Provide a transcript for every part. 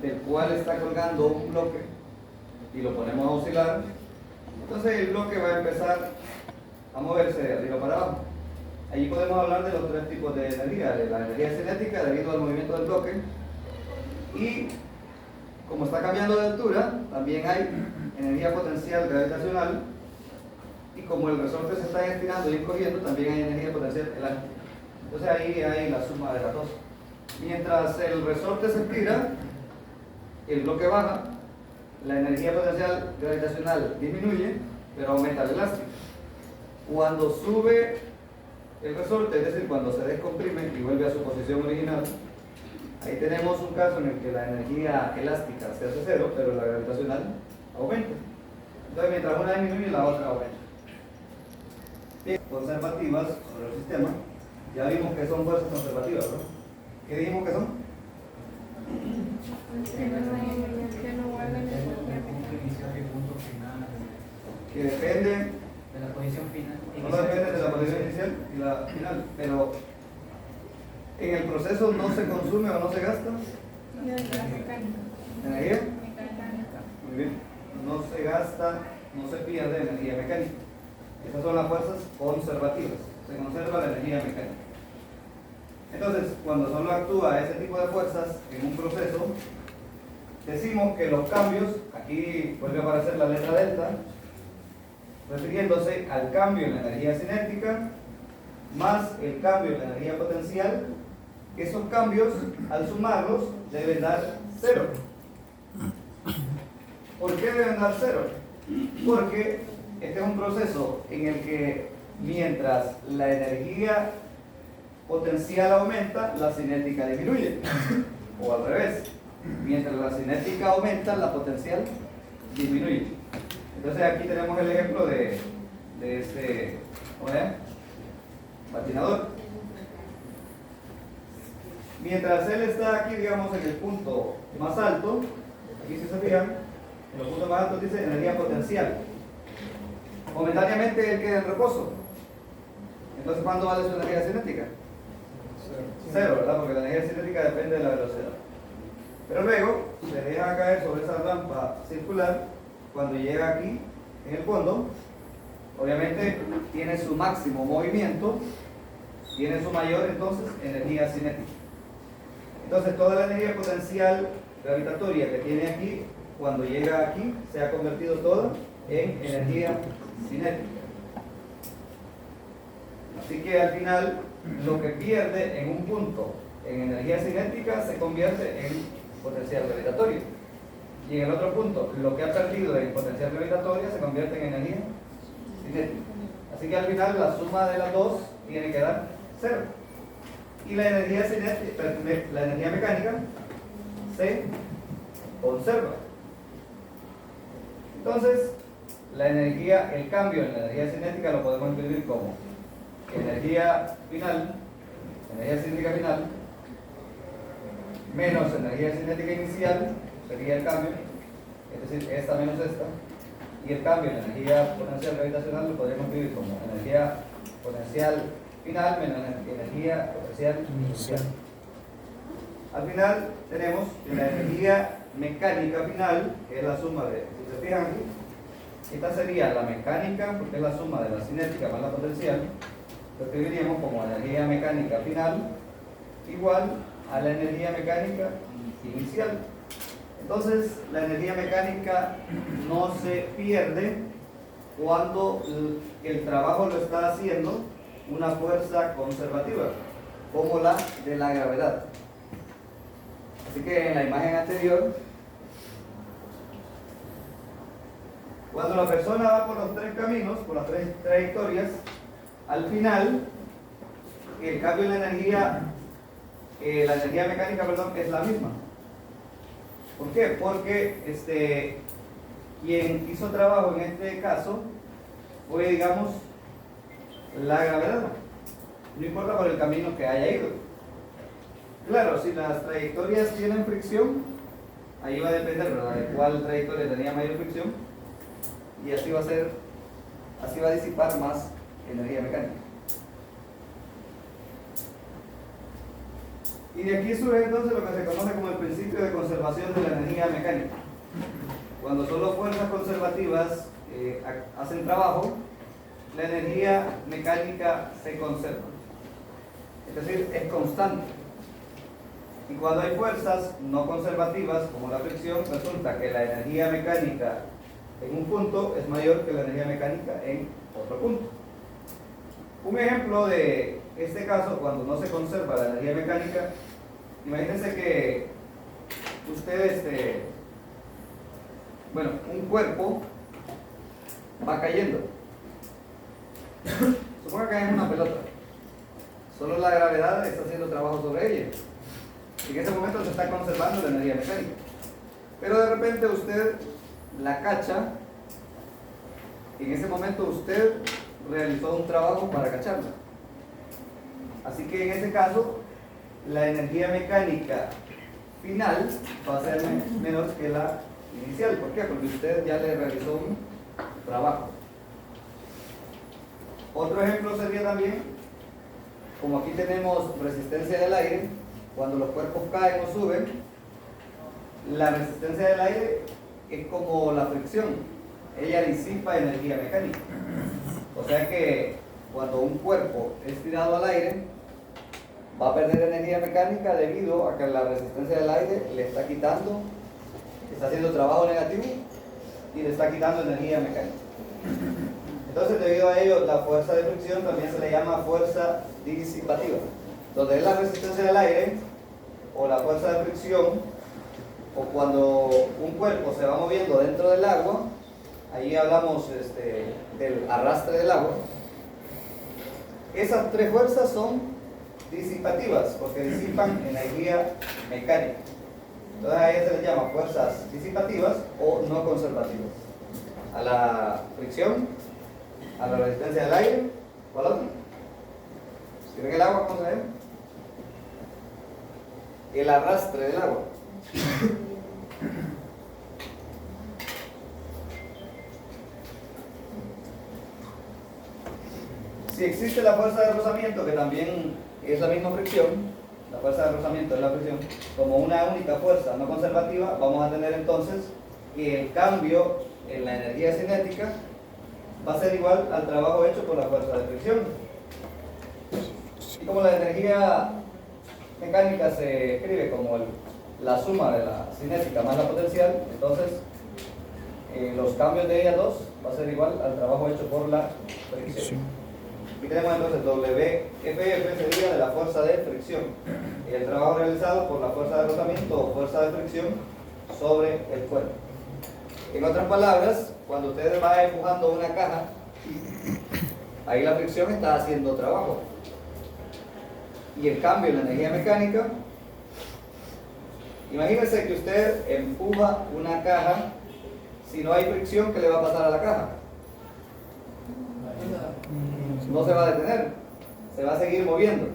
del cual está colgando un bloque y lo ponemos a oscilar, entonces el bloque va a empezar a moverse de arriba para abajo. Allí podemos hablar de los tres tipos de energía: de la energía cinética debido al movimiento del bloque, y como está cambiando de altura, también hay energía potencial gravitacional, y como el resorte se está estirando y encogiendo, también hay energía potencial elástica. Entonces ahí hay la suma de las dos. Mientras el resorte se estira, el bloque baja, la energía potencial gravitacional disminuye, pero aumenta el elástico. Cuando sube el resorte, es decir, cuando se descomprime y vuelve a su posición original, ahí tenemos un caso en el que la energía elástica se hace cero, pero la gravitacional aumenta. Entonces, mientras una disminuye, la otra aumenta. Bien, conservativas sobre el sistema. Ya vimos que son fuerzas conservativas, ¿no? ¿Qué dijimos que son? Que depende de la posición final. No depende de la posición inicial y la final, pero en el proceso no se consume o no se gasta energía. Muy bien, no se gasta, no se pierde energía mecánica. Esas son las fuerzas conservativas, se conserva la energía mecánica. Entonces, cuando solo actúa ese tipo de fuerzas en un proceso, decimos que los cambios, aquí vuelve a aparecer la letra delta, refiriéndose al cambio en la energía cinética más el cambio en la energía potencial. Esos cambios, al sumarlos, deben dar cero. ¿Por qué deben dar cero? Porque este es un proceso en el que mientras la energía potencial aumenta, la cinética disminuye, o al revés, mientras la cinética aumenta, la potencial disminuye. Entonces aquí tenemos el ejemplo de este, ¿cómo es? Patinador. Mientras él está aquí, digamos, en el punto más alto, aquí si se fijan, en los puntos más altos dice energía potencial. Momentáneamente él queda en reposo. Entonces, ¿cuánto vale su energía cinética? Cero, ¿verdad? Porque la energía cinética depende de la velocidad. Pero luego se deja caer sobre esa rampa circular. Cuando llega aquí, en el fondo, obviamente tiene su máximo movimiento, tiene su mayor, entonces, energía cinética. Entonces, toda la energía potencial gravitatoria que tiene aquí, cuando llega aquí, se ha convertido toda en energía cinética. Así que al final, lo que pierde en un punto en energía cinética se convierte en potencial gravitatorio. Y en el otro punto, lo que ha perdido en potencial gravitatoria se convierte en energía cinética. Así que al final la suma de las dos tiene que dar cero. Y la energía cinética, la energía mecánica se conserva. Entonces, el cambio en la energía cinética lo podemos escribir como energía final, energía cinética final, menos energía cinética inicial, sería el cambio, es decir, esta menos esta, y el cambio en la energía potencial gravitacional lo podemos escribir como energía potencial final menos energía potencial inicial. Al final tenemos la energía mecánica final, que es la suma de, si se fijan aquí, esta sería la mecánica, porque es la suma de la cinética más la potencial, lo escribiríamos como energía mecánica final igual a la energía mecánica inicial. Entonces, la energía mecánica no se pierde cuando el trabajo lo está haciendo una fuerza conservativa, como la de la gravedad. Así que en la imagen anterior, cuando la persona va por los tres caminos, por las tres trayectorias, al final, el cambio en la energía mecánica, es la misma. ¿Por qué? Porque quien hizo trabajo en este caso fue, digamos, la gravedad. No importa por el camino que haya ido. Claro, si las trayectorias tienen fricción, ahí va a depender, ¿verdad?, de cuál trayectoria tenía mayor fricción, y así va a disipar más energía mecánica. Y de aquí surge entonces lo que se conoce como el principio de conservación de la energía mecánica. Cuando solo fuerzas conservativas hacen trabajo, la energía mecánica se conserva. Es decir, es constante. Y cuando hay fuerzas no conservativas, como la fricción, resulta que la energía mecánica en un punto es mayor que la energía mecánica en otro punto. Un ejemplo de este caso, cuando no se conserva la energía mecánica, imagínense que usted, un cuerpo va cayendo. Suponga que cae en una pelota. Solo la gravedad está haciendo trabajo sobre ella. En ese momento se está conservando la energía mecánica. Pero de repente usted la cacha. En ese momento usted realizó un trabajo para cacharla. Así que en ese caso, la energía mecánica final va a ser menor que la inicial. ¿Por qué? Porque usted ya le realizó un trabajo. Otro ejemplo sería también, como aquí tenemos resistencia del aire, cuando los cuerpos caen o suben, la resistencia del aire es como la fricción, ella disipa energía mecánica. O sea que cuando un cuerpo es tirado al aire, va a perder energía mecánica debido a que la resistencia del aire le está quitando, está haciendo trabajo negativo y le está quitando energía mecánica. Entonces, debido a ello, la fuerza de fricción también se le llama fuerza disipativa. Donde es la resistencia del aire o la fuerza de fricción, o cuando un cuerpo se va moviendo dentro del agua, ahí hablamos del arrastre del agua. Esas tres fuerzas son disipativas porque disipan energía mecánica. Entonces a ellas se les llama fuerzas disipativas o no conservativas. A la fricción, a la resistencia del aire, o al otro. Si ven el agua, ¿cómo se llama? El arrastre del agua. Si existe la fuerza de rozamiento, que también es la misma fricción, la fuerza de rozamiento es la fricción, como una única fuerza no conservativa, vamos a tener entonces que el cambio en la energía cinética va a ser igual al trabajo hecho por la fuerza de fricción. Y como la energía mecánica se escribe como la suma de la cinética más la potencial, entonces los cambios de ellas dos va a ser igual al trabajo hecho por la fricción. Aquí tenemos entonces WFF sería de la fuerza de fricción, y el trabajo realizado por la fuerza de rozamiento o fuerza de fricción sobre el cuerpo. En otras palabras, cuando ustedes van empujando una caja, ahí la fricción está haciendo trabajo. Y el cambio en la energía mecánica, imagínense que usted empuja una caja, si no hay fricción, ¿qué le va a pasar a la caja? No se va a detener, se va a seguir moviendo.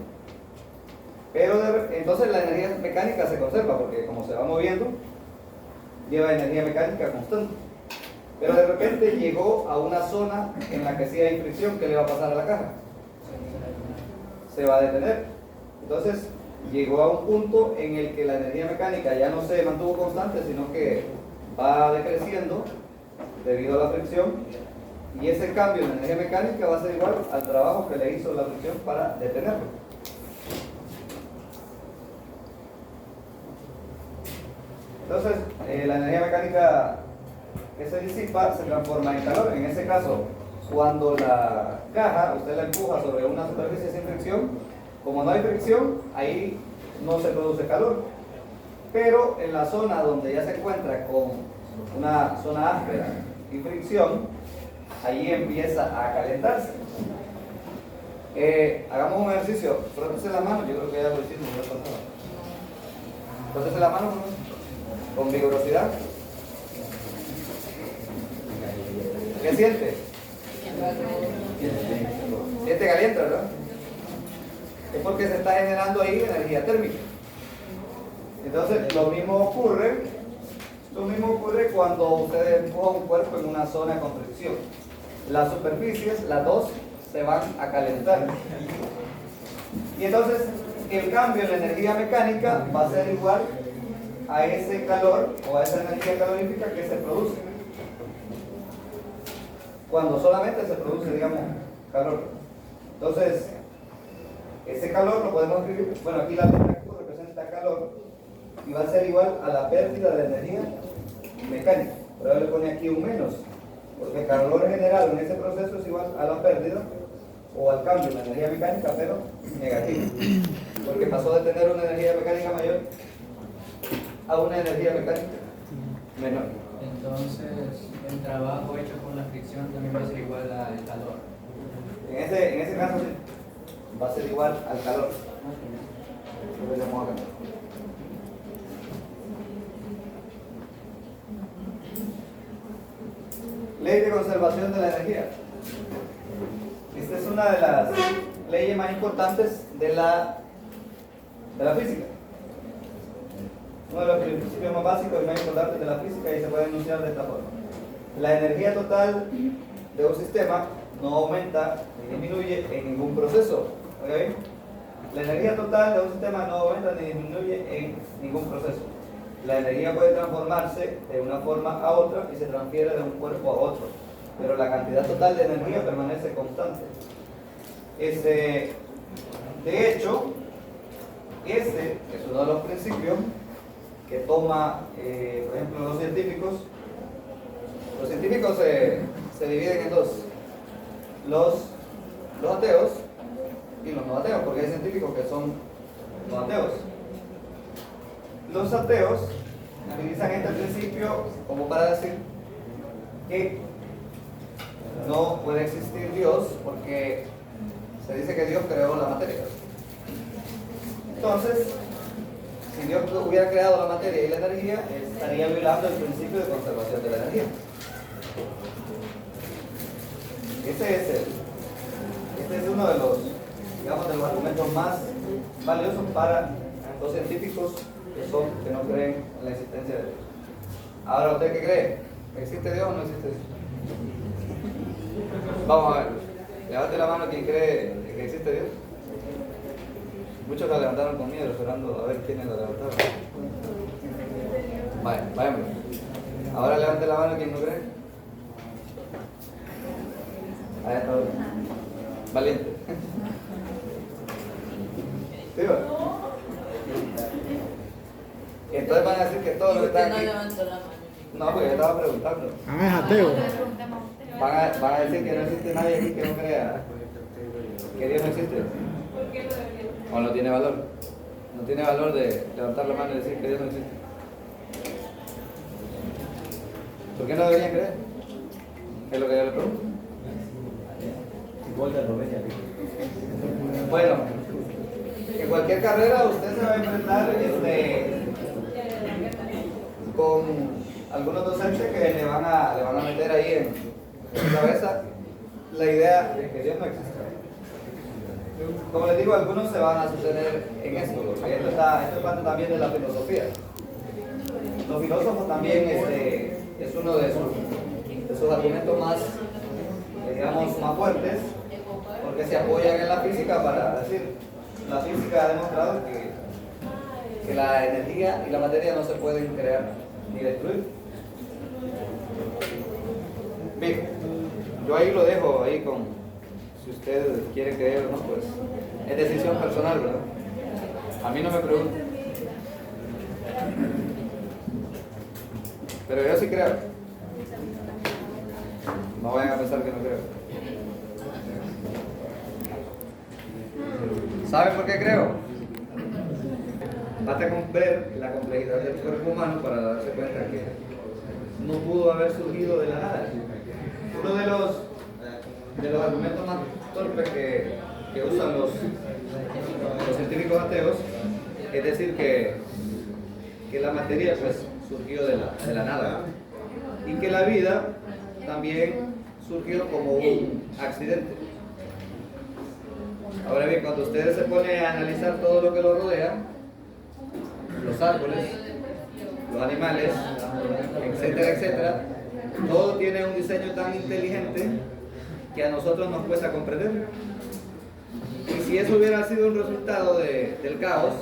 Pero entonces la energía mecánica se conserva, porque como se va moviendo, lleva energía mecánica constante. Pero de repente llegó a una zona en la que sí hay fricción, ¿qué le va a pasar a la caja? Se va a detener. Entonces llegó a un punto en el que la energía mecánica ya no se mantuvo constante, sino que va decreciendo debido a la fricción, y ese cambio en energía mecánica va a ser igual al trabajo que le hizo la fricción para detenerlo. Entonces, la energía mecánica que se disipa se transforma en calor. En ese caso, cuando la caja usted la empuja sobre una superficie sin fricción, como no hay fricción, ahí no se produce calor. Pero en la zona donde ya se encuentra con una zona áspera y fricción, ahí empieza a calentarse. Hagamos un ejercicio. Frótese la mano, yo creo que ya lo hicimos, ya pasaba. Frótese la mano con vigorosidad. ¿Qué siente? Siente caliente, ¿verdad? Es porque se está generando ahí energía térmica. Entonces lo mismo ocurre cuando usted empuja un cuerpo en una zona con fricción. Las superficies, las dos, se van a calentar. Y entonces el cambio en la energía mecánica va a ser igual a ese calor o a esa energía calorífica que se produce cuando solamente se produce, digamos, calor. Entonces, ese calor lo podemos escribir, bueno, aquí la letra Q representa calor y va a ser igual a la pérdida de energía mecánica. Pero ahora le pone aquí un menos, porque el calor generado en ese proceso es igual a la pérdida o al cambio en la energía mecánica, pero negativo, porque pasó de tener una energía mecánica mayor a una energía mecánica menor. Entonces, el trabajo hecho con la fricción también va a ser igual al calor. En ese caso sí, va a ser igual al calor. Lo veremos acá. Ley de conservación de la energía. Esta es una de las leyes más importantes de la física. Uno de los principios más básicos y más importantes de la física, y se puede enunciar de esta forma. La energía total de un sistema no aumenta ni disminuye en ningún proceso. ¿Okay? La energía total de un sistema no aumenta ni disminuye en ningún proceso. La energía puede transformarse de una forma a otra y se transfiere de un cuerpo a otro, pero la cantidad total de energía permanece constante. De hecho, este es uno de los principios que toma, por ejemplo, los científicos. Los científicos se dividen en dos: los ateos y los no ateos, porque hay científicos que son no ateos. Los ateos utilizan este principio como para decir que no puede existir Dios porque se dice que Dios creó la materia. Entonces, si Dios hubiera creado la materia y la energía, estaría violando el principio de conservación de la energía. Este es uno de los, digamos, de los argumentos más valiosos para los científicos que no creen en la existencia de Dios. Ahora, ¿usted qué cree? ¿Existe Dios o no existe Dios? Vamos a ver. Levante la mano quien cree que existe Dios. Muchos la levantaron con miedo, esperando a ver quiénes la levantaron. Vaya. Ahora levante la mano quien no cree. Ahí está. Valiente. ¿Sí, va? Entonces van a decir que todos los que están aquí. No, porque yo estaba preguntando. Ah, es ateo. Van a decir que no existe nadie aquí que no crea que Dios no existe. O no tiene valor. No tiene valor de levantar la mano y decir que Dios no existe. ¿Por qué no deberían creer? Es lo que yo le pregunto. Bueno, en cualquier carrera usted se va a enfrentar con algunos docentes que le van a meter ahí en su cabeza la idea de que Dios no existe. Como les digo, algunos se van a sostener en esto, porque esto es parte también de la filosofía. Los filósofos también es uno de sus argumentos más, digamos, más fuertes, porque se apoyan en la física para decir, la física ha demostrado que la energía y la materia no se pueden crear ni destruir. Bien, yo ahí lo dejo ahí con, si usted quiere creer o no, pues es decisión personal, ¿verdad? A mí no me pregunten. Pero yo sí creo. No vayan a pensar que no creo. ¿Saben por qué creo? Basta con ver la complejidad del cuerpo humano para darse cuenta que no pudo haber surgido de la nada. Uno de los argumentos más torpes que usan los científicos ateos es decir que la materia pues surgió de la nada y que la vida también surgió como un accidente. Ahora bien, cuando ustedes se ponen a analizar todo lo que lo rodea, los árboles, los animales, etcétera, etcétera, todo tiene un diseño tan inteligente que a nosotros nos cuesta comprender. Y si eso hubiera sido un resultado del caos,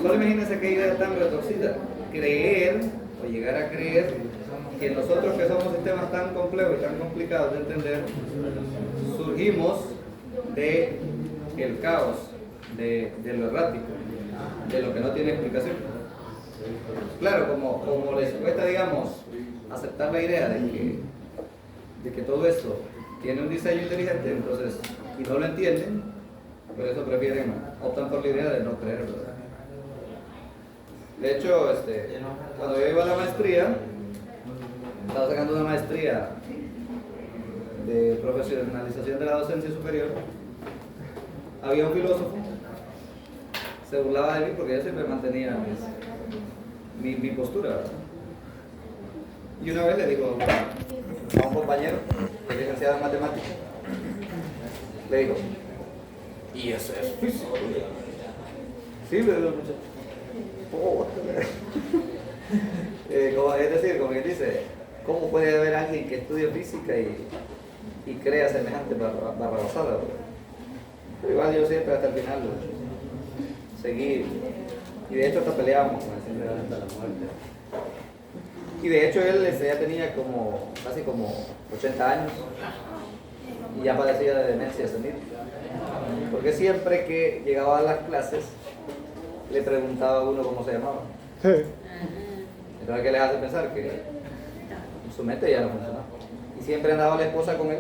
solo imagínense qué idea tan retorcida. Creer o llegar a creer que nosotros que somos sistemas tan complejos y tan complicados de entender, surgimos de el caos, de lo errático, de lo que no tiene explicación. Claro, como les cuesta, digamos, aceptar la idea de que todo esto tiene un diseño inteligente, entonces, y no lo entienden, por eso prefieren, optan por la idea de no creer, ¿verdad? De hecho, cuando yo iba a la maestría, estaba sacando una maestría de profesionalización de la docencia superior, había un filósofo, se burlaba de mí porque yo siempre mantenía mi postura, ¿verdad? Y una vez le digo a un compañero, que es licenciado en matemáticas, le digo, ¿y eso es físico? Sí, le digo al muchacho. Es decir, como que dice, ¿cómo puede haber alguien que estudie física y crea semejante barrabasada? Pero igual yo siempre hasta el final seguí, y de hecho hasta peleábamos con el siempre hasta la muerte. Y de hecho él ya tenía casi como 80 años y ya padecía de demencia senil, porque siempre que llegaba a las clases le preguntaba a uno cómo se llamaba. Entonces, ¿qué les hace pensar? Que su mente ya no funcionaba. Y siempre andaba la esposa con él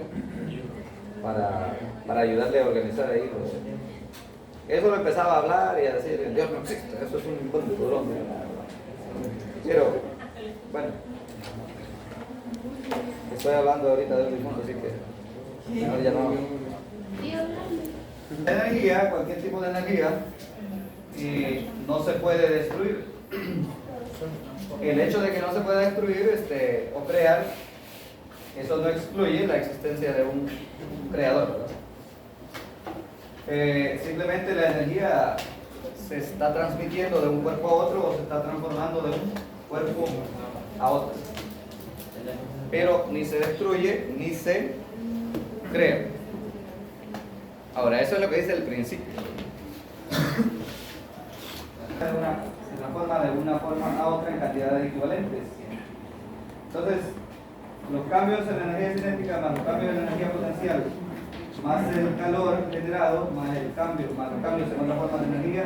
para ayudarle a organizar ahí. Eso lo empezaba a hablar y a decir, Dios no existe, eso es un invento del hombre. Pero, bueno, estoy hablando ahorita de un difunto, así que mejor ya no. La energía, cualquier tipo de energía, no se puede destruir. El hecho de que no se pueda destruir o crear, eso no excluye la existencia de un creador, ¿verdad? Simplemente la energía se está transmitiendo de un cuerpo a otro o se está transformando de un cuerpo a otro. Pero ni se destruye ni se crea. Ahora, eso es lo que dice el principio. Se transforma de una forma a otra en cantidades equivalentes. Entonces, los cambios en la energía cinética más los cambios en la energía potencial más el calor generado más los cambios en otra forma de energía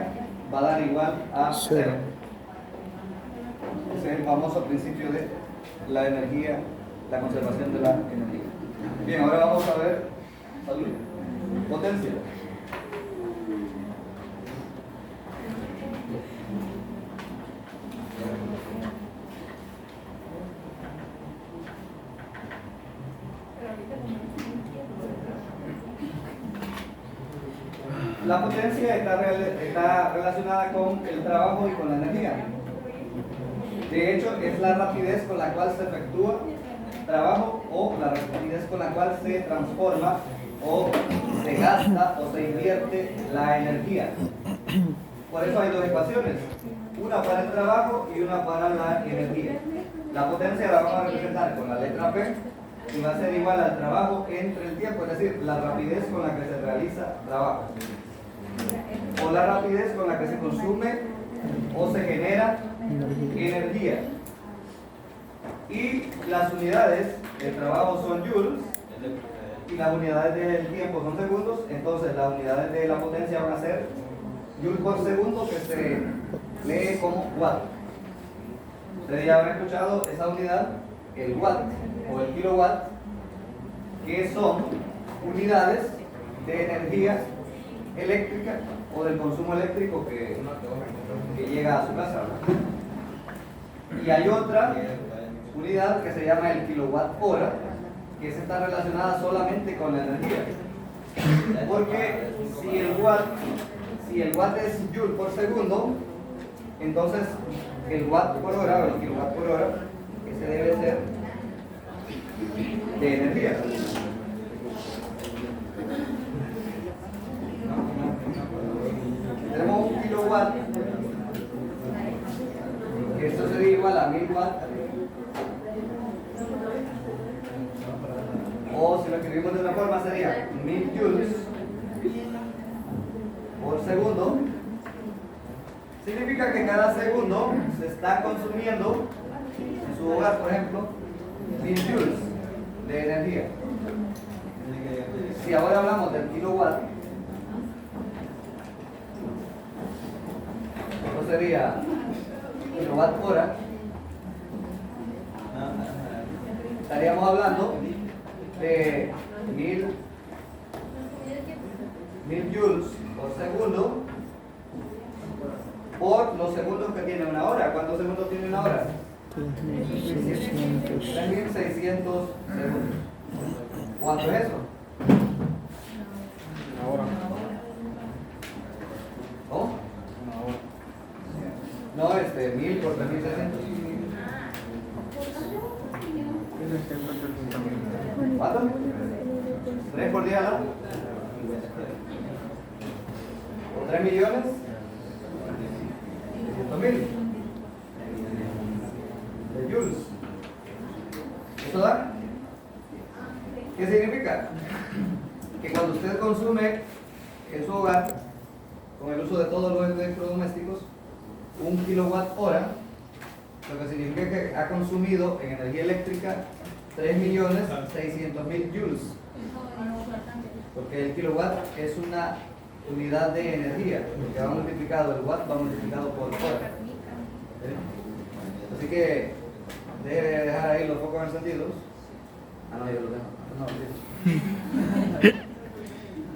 va a dar igual a cero. Ese es el famoso principio de la energía, la conservación de la energía. Bien, ahora vamos a ver salud, potencia. La potencia está relacionada con el trabajo y con la energía. De hecho, es la rapidez con la cual se efectúa trabajo o la rapidez con la cual se transforma o se gasta o se invierte la energía. Por eso hay dos ecuaciones, una para el trabajo y una para la energía. La potencia la vamos a representar con la letra P y va a ser igual al trabajo entre el tiempo, es decir, la rapidez con la que se realiza trabajo. O la rapidez con la que se consume o se genera energía. Y las unidades del trabajo son joules y las unidades del tiempo son segundos, entonces las unidades de la potencia van a ser joules por segundo, que se lee como watt. Ustedes ya habrán escuchado esa unidad, el watt o el kilowatt, que son unidades de energía eléctrica o del consumo eléctrico que llega a su casa, ¿verdad? Y hay otra unidad que se llama el kilowatt hora, que está relacionada solamente con la energía, porque si el watt es joule por segundo, entonces el watt por hora o el kilowatt por hora, ese debe ser de energía. Tenemos un kilowatt, que esto sería igual a 1000 watts, o si lo escribimos de otra forma sería 1000 joules por segundo, significa que cada segundo se está consumiendo en su hogar, por ejemplo, 1000 joules de energía. Si ahora hablamos del kilowatt, esto sería kilowatt hora, estaríamos hablando de 1000 joules por segundo por los segundos que tiene una hora. ¿Cuántos segundos tiene una hora? 3600 segundos. ¿Cuánto es eso? Una hora. ¿Cómo? No, 1000 por 3600. ¿Cuánto? 3 por día, ¿no? ¿O 3 millones? 600.000 de joules. ¿Eso da? ¿Qué significa? Que cuando usted consume en su hogar, con el uso de todos los electrodomésticos, 1 kilowatt hora, lo que significa que ha consumido en energía eléctrica 3.600.000 joules. Porque el kilowatt es una unidad de energía, porque va multiplicado, el watt va multiplicado por hora. Así que deje de dejar ahí los focos encendidos. Ah, no, yo los dejo. No,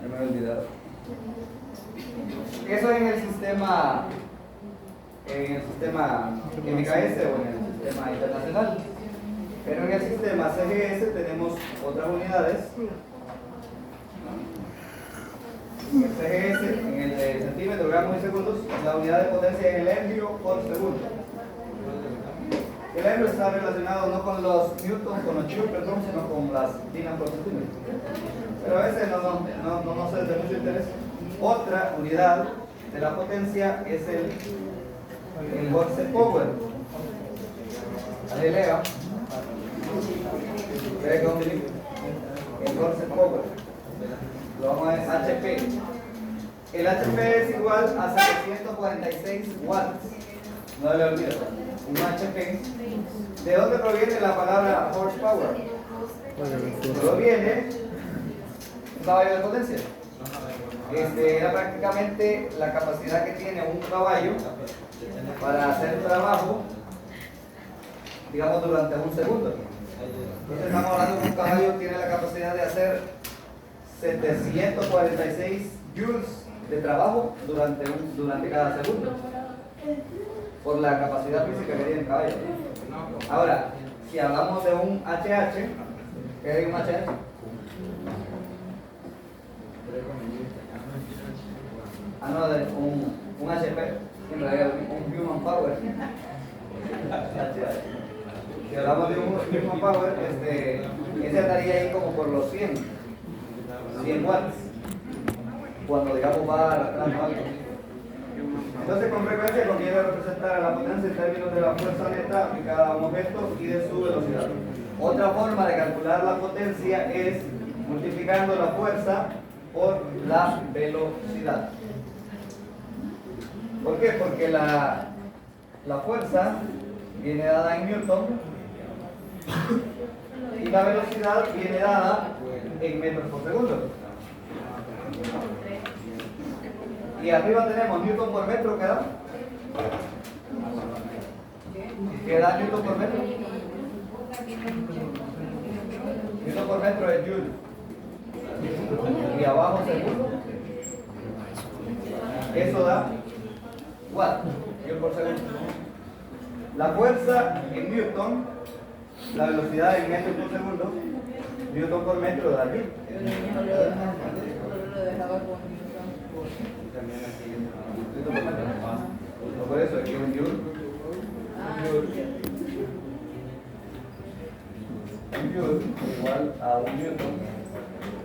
ya me había olvidado. Eso en el sistema MKS o en el sistema internacional. Pero en el sistema CGS tenemos otras unidades. En el CGS, en el de centímetros, gramos y segundos, la unidad de potencia es el envio por segundo. El envio está relacionado no con los newtons, con los joules, perdón, sino con las dinas por centímetro. Pero a veces no es de mucho interés. Otra unidad de la potencia es el horsepower. Ahí lea. Ve que el horsepower. Lo vamos a ver HP. El HP es igual a 746 watts. No le olvides. Un HP. ¿De dónde proviene la palabra horsepower? Proviene un caballo de potencia. Era prácticamente la capacidad que tiene un caballo para hacer trabajo, digamos, durante un segundo. Entonces estamos hablando que un caballo tiene la capacidad de hacer 746 joules de trabajo durante cada segundo, por la capacidad física que tiene el caballo. Ahora, si hablamos de un HH, ¿qué es un HH? No, de un HP, en realidad un Human Power. Si hablamos de un Human Power, ese estaría ahí como por los 100 watts, cuando digamos va arrastrando algo. Entonces con frecuencia conviene representar a la potencia en términos de la fuerza neta aplicada a un objeto y de su velocidad. Otra forma de calcular la potencia es multiplicando la fuerza por la velocidad. ¿Por qué? Porque la fuerza viene dada en newton y la velocidad viene dada en metros por segundo. Y arriba tenemos newton por metro, ¿qué da? ¿Qué da newton por metro? Newton por metro es joule. Y abajo segundo. Eso da watt, joule por segundo. La fuerza en newton, la velocidad en metros por segundo, newton por metro da joule. No, por eso aquí un joule. Un joule igual a un newton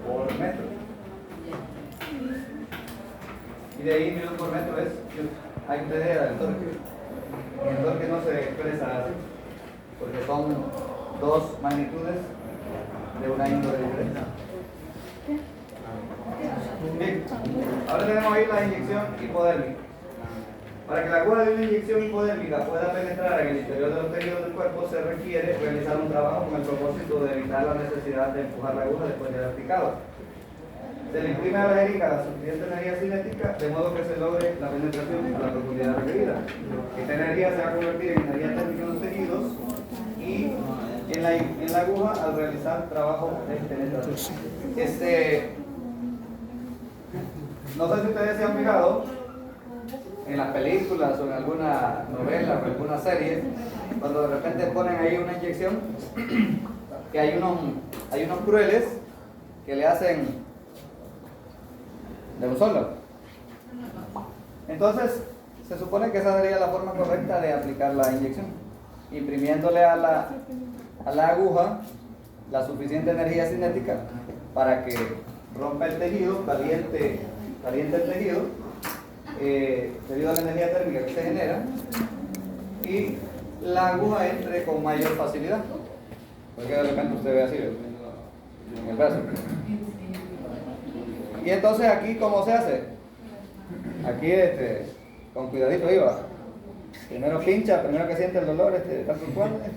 por metro. Y de ahí newton por metro es joule. Hay que tener el torque. El torque no se expresa así, porque son dos magnitudes de una índole diferente. Bien, ahora tenemos ahí la inyección hipodérmica. Para que la aguja de una inyección hipodérmica pueda penetrar en el interior de los tejidos del cuerpo, se requiere realizar un trabajo con el propósito de evitar la necesidad de empujar la aguja después de haber picado. Se le imprime a la jeringa la suficiente energía cinética de modo que se logre la penetración a la profundidad requerida. Esta energía se va a convertir en energía térmica en los tejidos y en la aguja al realizar trabajo de penetración. No sé si ustedes se han fijado en las películas o en alguna novela o en alguna serie, cuando de repente ponen ahí una inyección, que hay unos crueles que le hacen de un solo. Entonces, se supone que esa sería la forma correcta de aplicar la inyección, imprimiéndole a la aguja la suficiente energía cinética para que rompa el tejido, caliente el tejido, debido a la energía térmica que se genera, y la aguja entre con mayor facilidad. Porque de repente usted ve así en el brazo. Y entonces aquí, ¿cómo se hace? Aquí con cuidadito ahí va. Primero pincha, primero que siente el dolor, tanto fuerte,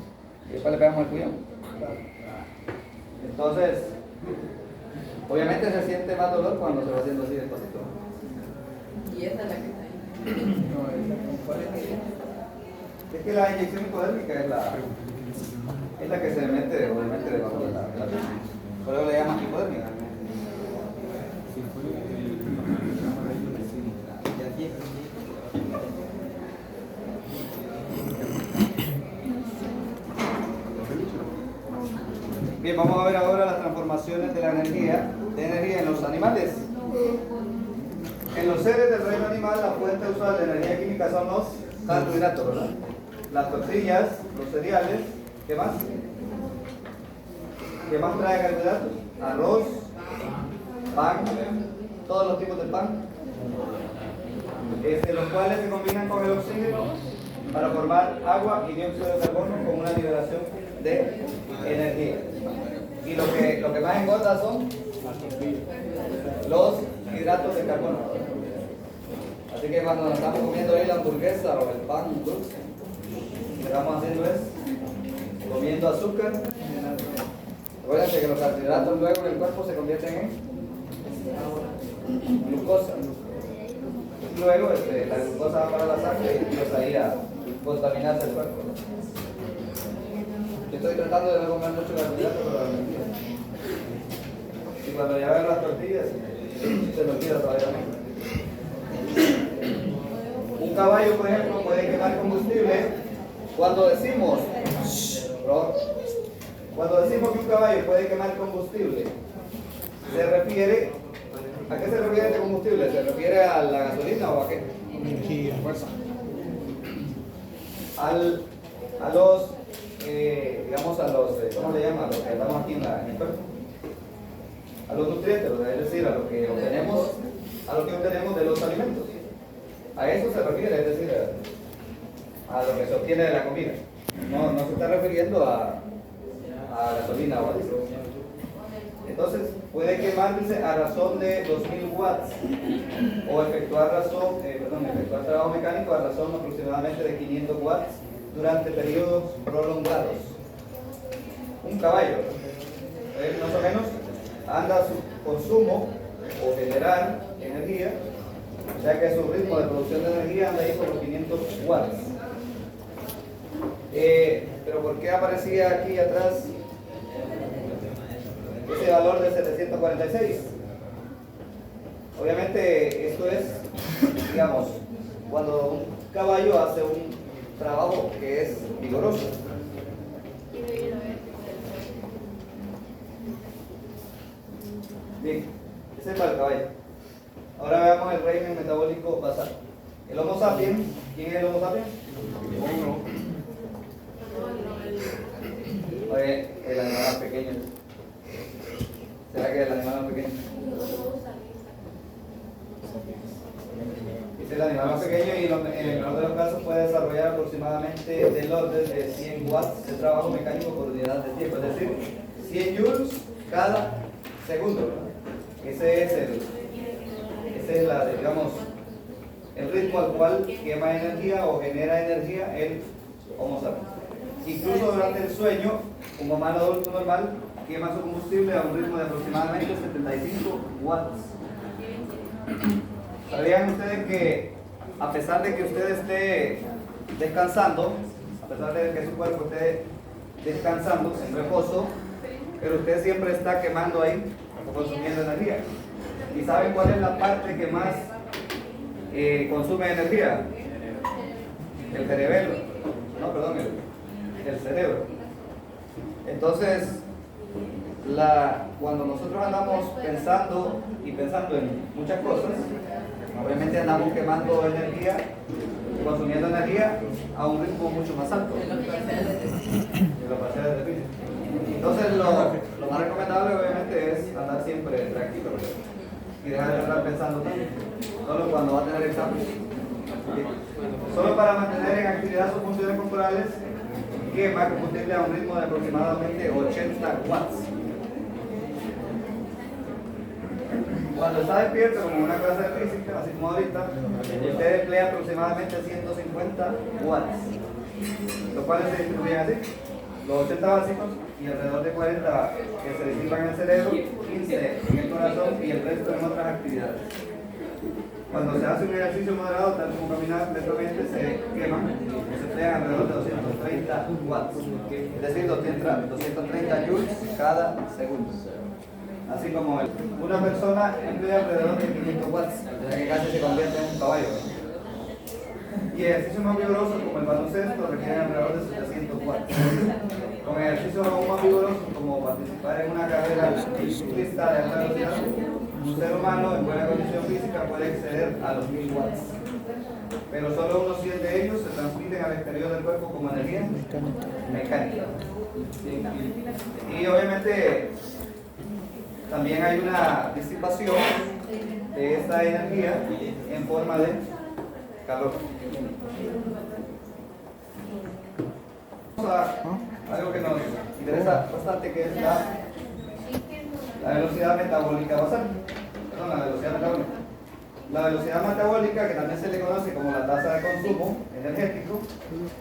y después le pegamos el puñón. Entonces, obviamente se siente más dolor cuando se va haciendo así despacito. ¿Y esta es la que está ahí? No, ¿cuál es ella? Es que la inyección hipodérmica es la que se mete obviamente debajo de la piel. Por eso le llaman hipodérmica. Bien, vamos a ver ahora las transformaciones de la energía en los animales. En los seres del reino animal, la fuente usual de energía química son los carbohidratos, ¿verdad? Las tortillas, los cereales, ¿qué más? ¿Qué más trae carbohidratos? Arroz, pan, todos los tipos de pan, los cuales se combinan con el oxígeno para formar agua y dióxido de carbono con una liberación de energía. Y lo que más engorda son los hidratos de carbono. Así que cuando nos estamos comiendo ahí la hamburguesa o el pan dulce, lo que estamos haciendo es comiendo azúcar. Acuérdense que los carbohidratos luego en el cuerpo se convierten en glucosa. Luego la glucosa va para la sangre y empieza ahí a contaminarse el cuerpo. Yo estoy tratando de no comer mucho carbohidratos, pero mentira. Y cuando ya veo las tortillas, se me olvida todavía más. Un caballo, por ejemplo, puede quemar combustible cuando decimos que un caballo puede quemar combustible. ¿Se refiere a qué se refiere este combustible? ¿Se refiere a la gasolina o a qué? Energía, fuerza. A los, digamos, ¿cómo le llaman? A los que estamos aquí en el cuerpo. A los nutrientes, es decir, a lo que obtenemos de los alimentos. A eso se refiere, es decir, a lo que se obtiene de la comida. No se está refiriendo a gasolina o a diésel. Entonces, puede quemar, dice, a razón de 2000 watts o efectuar trabajo mecánico a razón aproximadamente de 500 watts durante periodos prolongados. Un caballo, más o menos, anda a su consumo o generar energía, o sea que su ritmo de producción de energía anda ahí por los 500 watts. Pero ¿por qué aparecía aquí atrás ese valor de 746? Obviamente esto es, digamos, cuando un caballo hace un trabajo que es vigoroso. Bien, ese es para el caballo. Ahora veamos el régimen metabólico basal. El Homo sapiens, ¿quién es el Homo sapiens? Oye, el animal más pequeño. ¿Será que el animal más pequeño? Es el animal más pequeño y en el mejor de los casos puede desarrollar aproximadamente del orden de 100 watts de trabajo mecánico por unidad de tiempo, es decir, 100 joules cada segundo. Ese es Ese es la, digamos, el ritmo al cual quema energía o genera energía el Homo sapiens. Incluso durante el sueño, un humano adulto normal quema su combustible a un ritmo de aproximadamente 75 watts. ¿Sabían ustedes que a pesar de que usted esté descansando, a pesar de que su cuerpo esté descansando en reposo, pero usted siempre está quemando ahí, consumiendo energía? ¿Y saben cuál es la parte que más consume energía? El cerebelo. No, perdón, el cerebro. Entonces, cuando nosotros andamos pensando en muchas cosas, obviamente andamos quemando energía, consumiendo energía a un ritmo mucho más alto de los parciales de física. Entonces, lo más recomendable obviamente es andar siempre tranquilo y dejar de estar pensando tanto, solo cuando va a tener exámenes. Solo para mantener en actividad sus funciones corporales, quema combustible a un ritmo de aproximadamente 80 watts. Cuando está despierto, como en una clase de física, así como ahorita, usted emplea aproximadamente 150 watts, los cuales se distribuyen así: los 80 básicos y alrededor de 40 que se disipan en el cerebro, 15 en el corazón y el resto en otras actividades. Cuando se hace un ejercicio moderado, tal como caminar lentamente, se queman o se emplean alrededor de 230 watts, es decir, 230 joules cada segundo. Así como una persona emplea alrededor de 500 watts, o sea que casi se convierte en un caballo. Y ejercicios más vigorosos como el baloncesto requieren alrededor de 700 watts. Con ejercicios aún más vigorosos como participar en una carrera ciclista de alta velocidad, un ser humano en buena condición física puede exceder a los 1000 watts. Pero solo unos 100 de ellos se transmiten al exterior del cuerpo como energía mecánica. Y obviamente también hay una disipación de esta energía en forma de calor. Vamos a algo que nos interesa bastante, que es la velocidad metabólica basal. Perdón, la velocidad metabólica. La velocidad metabólica, que también se le conoce como la tasa de consumo energético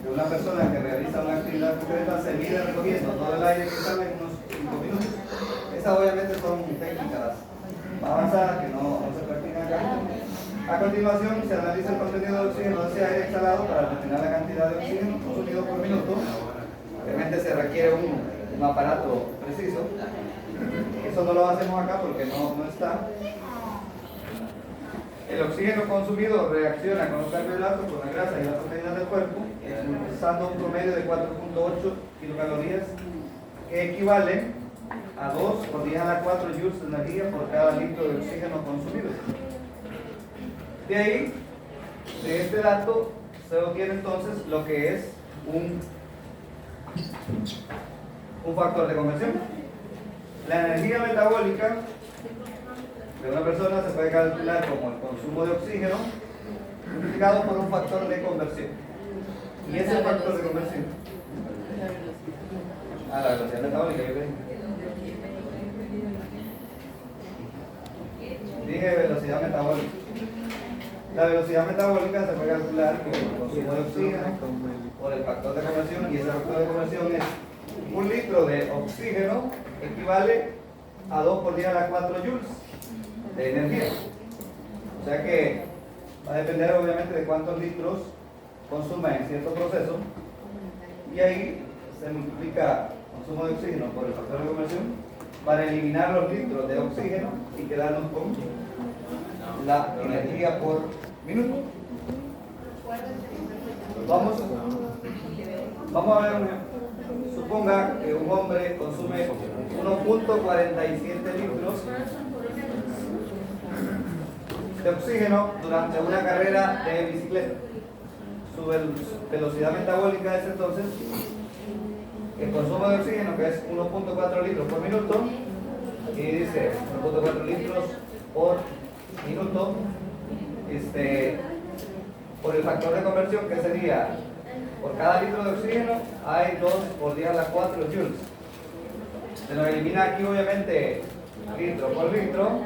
de una persona que realiza una actividad concreta, se mide recogiendo todo el aire que sale en unos 5 minutos. Esas obviamente son técnicas más avanzadas que no se practican acá. A continuación se analiza el contenido de oxígeno de ese aire exhalado para determinar la cantidad de oxígeno consumido por minuto. Obviamente se requiere un aparato preciso. Eso no lo hacemos acá porque no está. El oxígeno consumido reacciona con los carbohidratos, con la grasa y las proteínas del cuerpo, usando un promedio de 4.8 kilocalorías, que equivalen a 2 por 10 a la 4 joules de energía por cada litro de oxígeno consumido. De ahí, de este dato, se obtiene entonces lo que es un factor de conversión. La energía metabólica de una persona se puede calcular como el consumo de oxígeno multiplicado por un factor de conversión. ¿Y ese factor de conversión? La velocidad metabólica, yo creo. Dije velocidad metabólica. La velocidad metabólica se puede calcular por el consumo de oxígeno por el factor de conversión, y ese factor de conversión es 1 litro de oxígeno equivale a 2 por 10 a la 4 joules de energía. O sea que va a depender obviamente de cuántos litros consuma en cierto proceso, y ahí se multiplica el consumo de oxígeno por el factor de conversión para eliminar los litros de oxígeno y quedarnos con la energía por minuto. Vamos a ver un ejemplo. Suponga que un hombre consume 1.47 litros de oxígeno durante una carrera de bicicleta. Su velocidad metabólica es entonces el consumo de oxígeno, que es 1.4 litros por minuto, y dice 1.4 litros por minuto, por el factor de conversión, que sería por cada litro de oxígeno hay 2 por 10 a la 4 joules. Se nos elimina aquí obviamente litro por litro,